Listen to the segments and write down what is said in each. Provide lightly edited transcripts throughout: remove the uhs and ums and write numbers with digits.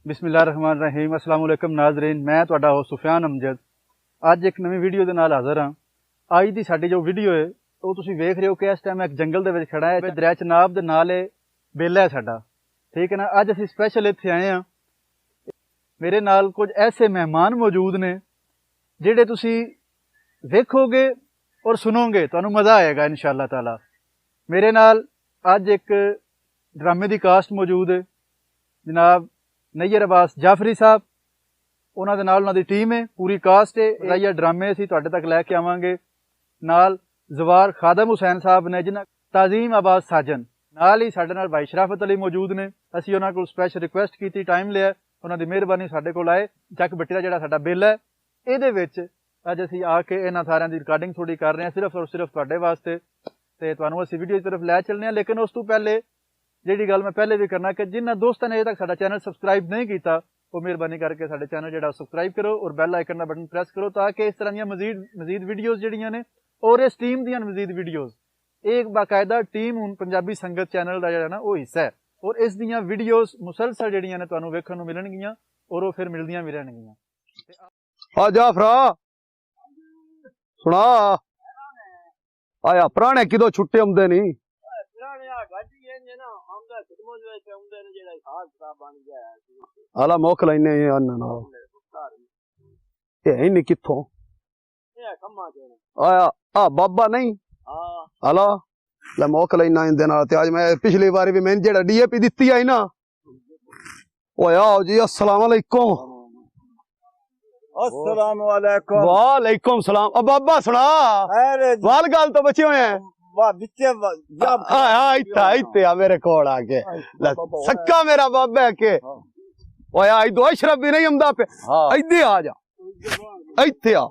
बिस्मिल्लाहिर्रहमानिर्रहीम अस्सलाम वालेकुम नाज़रीन, मैं तुहाडा होस्ट सुफियान अमजद अज एक नवी वीडियो के नाल हाज़र हाँ। अज की साडी जो वीडियो है वो तुसीं वेख रहे हो कि इस टाइम एक जंगल दे विच खड़ा है। दरिया चनाब दे नाल बेला है साडा, ठीक है ना। अज असीं स्पैशल इत्थे आए हाँ। मेरे नाल कुछ ऐसे मेहमान मौजूद ने जिहड़े तुसीं वेखोगे और सुनोगे, तुहानूं मज़ा आएगा इंशाअल्लाह ताला। मेरे नाल अज एक ड्रामे की कास्ट मौजूद है, जनाब नैयर अब्बास जाफरी साहब, उन्होंने नाल उन्होंने टीम है, पूरी कास्ट है। ये ड्रामे असीं तुहाडे तक लैके आवांगे। नाल जवार खादम हुसैन साहब ने, जिन्हां ताजीम आबाद साजन, नाल ही साडे नाल भाई शराफत अली मौजूद ने। असीं उन्हां कोल स्पैशल रिक्वेस्ट की, टाइम लिया, उन्हां दी मेहरबानी साडे कोल आए। चक बट्टी दा जिहड़ा साडा बिल है इहदे विच अज असीं आके इन्हां सारिआं दी रिकार्डिंग थोड़ी कर रहे हैं, सिर्फ और सिर्फ तुहाडे वास्ते। ते तुहानूं असीं वीडियो की तरफ लै चलने हैं। लेकिन उस तों पहले जिहड़ी गल मैं पहले भी करना कि जिन्हां दोस्तां ने अजे तक साडा चैनल सबसक्राइब नहीं किया, वो मेहरबानी करके साडे चैनल जिहड़ा सबसक्राइब करो और बैल आइकन का बटन प्रेस करो, ताकि इस तरह दी मजीद वीडियोज़ जिहड़ियां ने और इस टीम दी मजीद वीडियोज़, एक बाकायदा टीम हुण पंजाबी संगत चैनल का जिहड़ा ना वो हिस्सा है, और इस दियां वीडियोज़ मुसलसल जिहड़ियां ने तुहानूं वेखण नूं मिलणगियां और वो फिर मिलदियां भी रहणगियां। आ जाफरा सुना आया पुराने किदों छुट्टे आउंदे नहीं। आला मुख लैने नहीं कित्थों आया आ बाबा नहीं आला ले मुख लैना इंदे नाल। ते अज मैं पिछली बारी भी मैंने जेड़ा डीएपी दित्ती आई ना, ओ आओ जी अस्सलाम वालेकुम। अस्सलाम वालेकुम। वालेकुम सलाम। अब बाबा सुना वाल गाल तो बचे हुए हैं। इत्थे मेरे कोल आके सक्का मेरा बाबा है के ओया इदो अशरफ भी नहीं आंदा पे इधे आ जा, इत्थे आ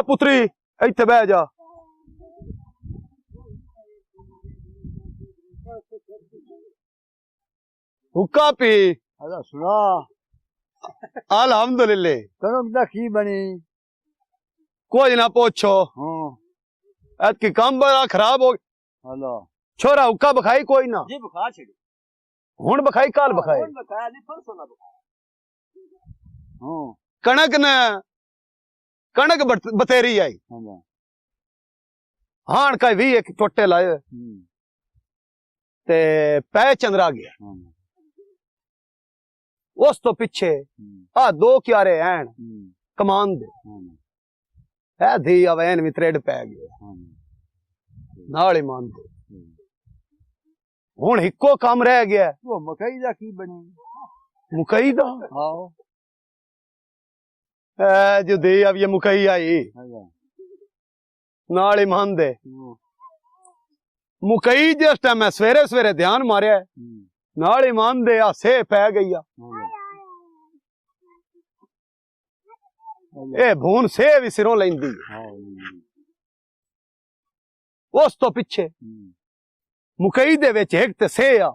पुत्री इत्थे बह जा। हुक्का पी सुना अल्हम्दुलिल्लाह। तनुदा की बनी कोई ना पूछो, की काम बड़ा खराब हो हेलो छोरा। हुक्का बखाई कोई ना जी बुखार छड़ी हुण बखाई काल बखाई कणक बतेरी आई हाण का भी एक टोटे लाए ते पै चंद्रा गया। उस तो पिछे आ दो क्यारे हैं कमान दे है धी अवैन भी त्रेड पै गया नाल ही मान दे। हुण हिको काम रह गया, वो मकई दा की बनी मुकई दा। जो दी अब ये मुकई आई नाल ही मान दे। मुकई जिस टाइम मैं सवेरे सवेरे ध्यान मारिया नाल ही मान दे आ से पै गई ए भून से भी सिरों लैंदी। उस तो पिछे मुकई दे विच एक ते से आ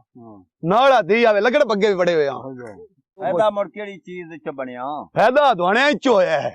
नाला दी आवे लगड़ बग्गे भी बड़े होए फायदा मुड़ केड़ी चीज च बनया फायदा दुआने च होया है।